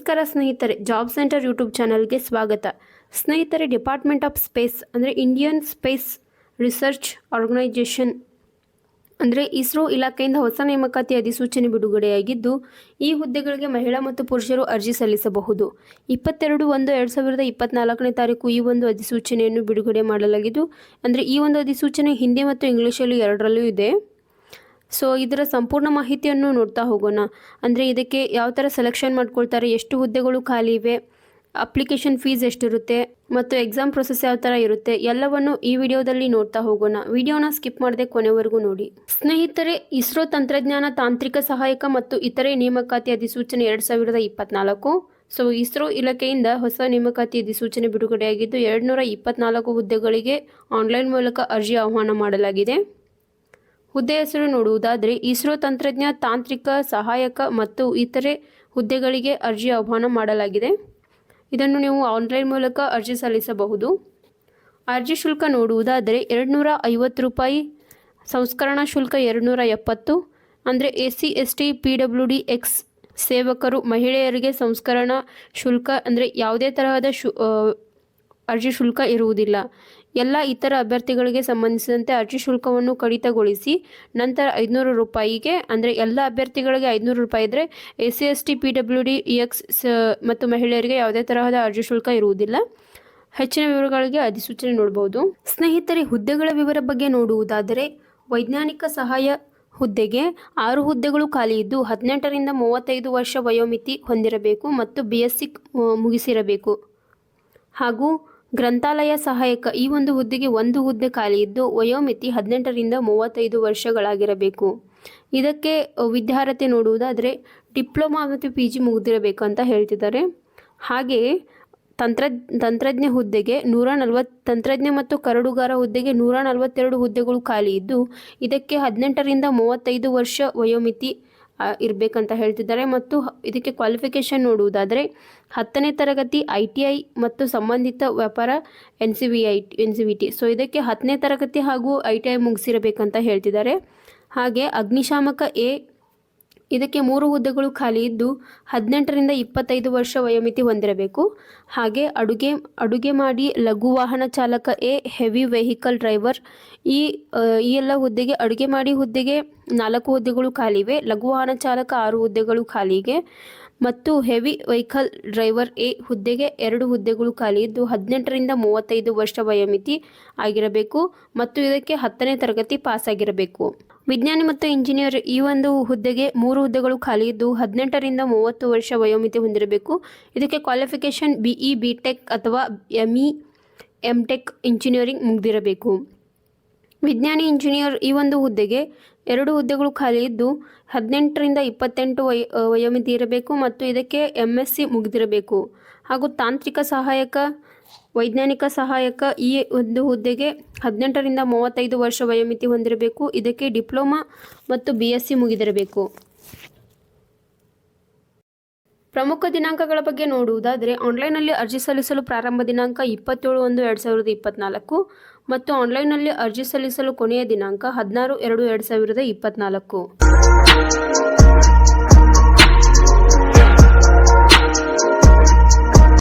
ನಮಸ್ಕಾರ ಸ್ನೇಹಿತರೆ, job centre YouTube ಚಾನಲ್ಗೆ ಸ್ವಾಗತ. ಸ್ನೇಹಿತರೆ, ಡಿಪಾರ್ಟ್ಮೆಂಟ್ ಆಫ್ ಸ್ಪೇಸ್ ಅಂದರೆ ಇಂಡಿಯನ್ ಸ್ಪೇಸ್ ರಿಸರ್ಚ್ ಆರ್ಗನೈಜೇಷನ್ ಅಂದರೆ ಇಸ್ರೋ ಇಲಾಖೆಯಿಂದ ಹೊಸ ನೇಮಕಾತಿ ಅಧಿಸೂಚನೆ ಬಿಡುಗಡೆಯಾಗಿದ್ದು, ಈ ಹುದ್ದೆಗಳಿಗೆ ಮಹಿಳಾ ಮತ್ತು ಪುರುಷರು ಅರ್ಜಿ ಸಲ್ಲಿಸಬಹುದು. 22/1/2024 ತಾರೀಕು ಈ ಒಂದು ಅಧಿಸೂಚನೆಯನ್ನು ಬಿಡುಗಡೆ ಮಾಡಲಾಗಿದ್ದು, ಅಂದರೆ ಈ ಒಂದು ಅಧಿಸೂಚನೆ ಹಿಂದಿ ಮತ್ತು ಇಂಗ್ಲೀಷಲ್ಲಿ ಎರಡರಲ್ಲೂ ಇದೆ. ಸೊ ಇದರ ಸಂಪೂರ್ಣ ಮಾಹಿತಿಯನ್ನು ನೋಡ್ತಾ ಹೋಗೋಣ. ಅಂದರೆ ಇದಕ್ಕೆ ಯಾವ ಥರ ಸೆಲೆಕ್ಷನ್ ಮಾಡ್ಕೊಳ್ತಾರೆ, ಎಷ್ಟು ಹುದ್ದೆಗಳು ಖಾಲಿ ಇವೆ, ಅಪ್ಲಿಕೇಶನ್ ಫೀಸ್ ಎಷ್ಟಿರುತ್ತೆ ಮತ್ತು ಎಕ್ಸಾಮ್ ಪ್ರೊಸೆಸ್ ಯಾವ ಥರ ಇರುತ್ತೆ, ಎಲ್ಲವನ್ನು ಈ ವಿಡಿಯೋದಲ್ಲಿ ನೋಡ್ತಾ ಹೋಗೋಣ. ವಿಡಿಯೋನ ಸ್ಕಿಪ್ ಮಾಡದೆ ಕೊನೆವರೆಗೂ ನೋಡಿ. ಸ್ನೇಹಿತರೆ, ಇಸ್ರೋ ತಂತ್ರಜ್ಞಾನ ತಾಂತ್ರಿಕ ಸಹಾಯಕ ಮತ್ತು ಇತರೆ ನೇಮಕಾತಿ ಅಧಿಸೂಚನೆ 2024. ಸೊ ಇಸ್ರೋ ಇಲಾಖೆಯಿಂದ ಹೊಸ ನೇಮಕಾತಿ ಅಧಿಸೂಚನೆ ಬಿಡುಗಡೆಯಾಗಿದ್ದು, 224 ಹುದ್ದೆಗಳಿಗೆ ಆನ್ಲೈನ್ ಮೂಲಕ ಅರ್ಜಿ ಆಹ್ವಾನ ಮಾಡಲಾಗಿದೆ. ಹುದ್ದೆ ಹೆಸರು ನೋಡುವುದಾದರೆ ಇಸ್ರೋ ತಂತ್ರಜ್ಞ ತಾಂತ್ರಿಕ ಸಹಾಯಕ ಮತ್ತು ಇತರೆ ಹುದ್ದೆಗಳಿಗೆ ಅರ್ಜಿ ಆಹ್ವಾನ ಮಾಡಲಾಗಿದೆ. ಇದನ್ನು ನೀವು ಆನ್ಲೈನ್ ಮೂಲಕ ಅರ್ಜಿ ಸಲ್ಲಿಸಬಹುದು. ಅರ್ಜಿ ಶುಲ್ಕ ನೋಡುವುದಾದರೆ 250 ರೂಪಾಯಿ, ಸಂಸ್ಕರಣಾ ಶುಲ್ಕ 270. ಅಂದರೆ SC ST PWD X ಸೇವಕರು ಮಹಿಳೆಯರಿಗೆ ಸಂಸ್ಕರಣಾ ಶುಲ್ಕ ಅಂದರೆ ಯಾವುದೇ ತರಹದ ಅರ್ಜಿ ಶುಲ್ಕ ಇರುವುದಿಲ್ಲ. ಎಲ್ಲ ಇತರ ಅಭ್ಯರ್ಥಿಗಳಿಗೆ ಸಂಬಂಧಿಸಿದಂತೆ ಅರ್ಜಿ ಶುಲ್ಕವನ್ನು ಕಡಿತಗೊಳಿಸಿ ನಂತರ 500 ರೂಪಾಯಿಗೆ, ಅಂದರೆ ಎಲ್ಲ ಅಭ್ಯರ್ಥಿಗಳಿಗೆ 500 ರೂಪಾಯಿ ಇದ್ದರೆ SC ST PWD X ಮತ್ತು ಮಹಿಳೆಯರಿಗೆ ಯಾವುದೇ ತರಹದ ಅರ್ಜಿ ಶುಲ್ಕ ಇರುವುದಿಲ್ಲ. ಹೆಚ್ಚಿನ ವಿವರಗಳಿಗೆ ಅಧಿಸೂಚನೆ ನೋಡಬಹುದು. ಸ್ನೇಹಿತರೆ, ಹುದ್ದೆಗಳ ವಿವರ ಬಗ್ಗೆ ನೋಡುವುದಾದರೆ ವೈಜ್ಞಾನಿಕ ಸಹಾಯ ಹುದ್ದೆಗೆ 6 ಹುದ್ದೆಗಳು ಖಾಲಿ ಇದ್ದು 18ರಿಂದ 35 ವರ್ಷ ವಯೋಮಿತಿ ಹೊಂದಿರಬೇಕು ಮತ್ತು BSc ಮುಗಿಸಿರಬೇಕು. ಹಾಗೂ ಗ್ರಂಥಾಲಯ ಸಹಾಯಕ ಈ ಒಂದು ಹುದ್ದೆಗೆ 1 ಹುದ್ದೆ ಖಾಲಿ ಇದ್ದು ವಯೋಮಿತಿ 18ರಿಂದ 35 ವರ್ಷಗಳಾಗಿರಬೇಕು. ಇದಕ್ಕೆ ವಿದ್ಯಾರ್ಹತೆ ನೋಡುವುದಾದರೆ ಡಿಪ್ಲೊಮಾ ಮತ್ತು PG ಮುಗಿದಿರಬೇಕು ಅಂತ ಹೇಳ್ತಿದ್ದಾರೆ. ಹಾಗೆಯೇ ತಂತ್ರಜ್ಞ ಹುದ್ದೆಗೆ 140, ತಂತ್ರಜ್ಞ ಮತ್ತು ಕರಡುಗಾರ ಹುದ್ದೆಗೆ 142 ಹುದ್ದೆಗಳು ಖಾಲಿ ಇದ್ದು ಇದಕ್ಕೆ 18ರಿಂದ 35 ವರ್ಷ ವಯೋಮಿತಿ ಇರಬೇಕಂತ ಹೇಳ್ತಿದ್ದಾರೆ. ಮತ್ತು ಇದಕ್ಕೆ ಕ್ವಾಲಿಫಿಕೇಷನ್ ನೋಡುವುದಾದರೆ 10ನೇ ತರಗತಿ ITI ಮತ್ತು ಸಂಬಂಧಿತ ವ್ಯಾಪಾರ NCVT. ಸೊ ಇದಕ್ಕೆ 10ನೇ ತರಗತಿ ಹಾಗೂ ITI ಮುಗಿಸಿರಬೇಕಂತ ಹೇಳ್ತಿದ್ದಾರೆ. ಹಾಗೆ ಅಗ್ನಿಶಾಮಕ A ಇದಕ್ಕೆ 3 ಹುದ್ದೆಗಳು ಖಾಲಿ ಇದ್ದು 18ರಿಂದ 25 ವರ್ಷ ವಯೋಮಿತಿ ಹೊಂದಿರಬೇಕು. ಹಾಗೆ ಅಡುಗೆ ಮಾಡಿ ಲಘು ವಾಹನ ಚಾಲಕ A, ಹೆವಿ ವೆಹಿಕಲ್ ಡ್ರೈವರ್ ಈ ಎಲ್ಲ ಹುದ್ದೆಗೆ, ಅಡುಗೆ ಮಾಡಿ ಹುದ್ದೆಗೆ 4 ಹುದ್ದೆಗಳು ಖಾಲಿವೆ, ಲಘು ವಾಹನ ಚಾಲಕ 6 ಹುದ್ದೆಗಳು ಖಾಲಿಗೆ ಮತ್ತು ಹೆವಿ ವೆಹಿಕಲ್ ಡ್ರೈವರ್ A ಹುದ್ದೆಗೆ 2 ಹುದ್ದೆಗಳು ಖಾಲಿ ಇದ್ದು 18ರಿಂದ 35 ವರ್ಷ ವಯೋಮಿತಿ ಆಗಿರಬೇಕು ಮತ್ತು ಇದಕ್ಕೆ 10ನೇ ತರಗತಿ ಪಾಸ್ ಆಗಿರಬೇಕು. ವಿಜ್ಞಾನಿ ಮತ್ತು ಇಂಜಿನಿಯರ್ ಈ ಒಂದು ಹುದ್ದೆಗೆ 3 ಹುದ್ದೆಗಳು ಖಾಲಿ ಇದ್ದು 18ರಿಂದ 30 ವರ್ಷ ವಯೋಮಿತಿ ಹೊಂದಿರಬೇಕು. ಇದಕ್ಕೆ ಕ್ವಾಲಿಫಿಕೇಷನ್ BE BTech ಅಥವಾ ME MTech ಇಂಜಿನಿಯರಿಂಗ್ ಮುಗಿದಿರಬೇಕು. ವಿಜ್ಞಾನಿ ಇಂಜಿನಿಯರ್ ಈ ಒಂದು ಹುದ್ದೆಗೆ 2 ಹುದ್ದೆಗಳು ಖಾಲಿ ಇದ್ದು 18ರಿಂದ 28 ವಯೋಮಿತಿ ಇರಬೇಕು ಮತ್ತು ಇದಕ್ಕೆ MSc ಮುಗಿದಿರಬೇಕು. ಹಾಗೂ ತಾಂತ್ರಿಕ ಸಹಾಯಕ ವೈಜ್ಞಾನಿಕ ಸಹಾಯಕ ಈ ಒಂದು ಹುದ್ದೆಗೆ 18ರಿಂದ 35 ವರ್ಷ ವಯೋಮಿತಿ ಹೊಂದಿರಬೇಕು. ಇದಕ್ಕೆ ಡಿಪ್ಲೊಮಾ ಮತ್ತು BSc ಮುಗಿದಿರಬೇಕು. ಪ್ರಮುಖ ದಿನಾಂಕಗಳ ಬಗ್ಗೆ ನೋಡುವುದಾದರೆ ಆನ್ಲೈನ್ನಲ್ಲಿ ಅರ್ಜಿ ಸಲ್ಲಿಸಲು ಪ್ರಾರಂಭ ದಿನಾಂಕ 27/1/2024 ಮತ್ತು ಆನ್ಲೈನ್ನಲ್ಲಿ ಅರ್ಜಿ ಸಲ್ಲಿಸಲು ಕೊನೆಯ ದಿನಾಂಕ 16/2/2024.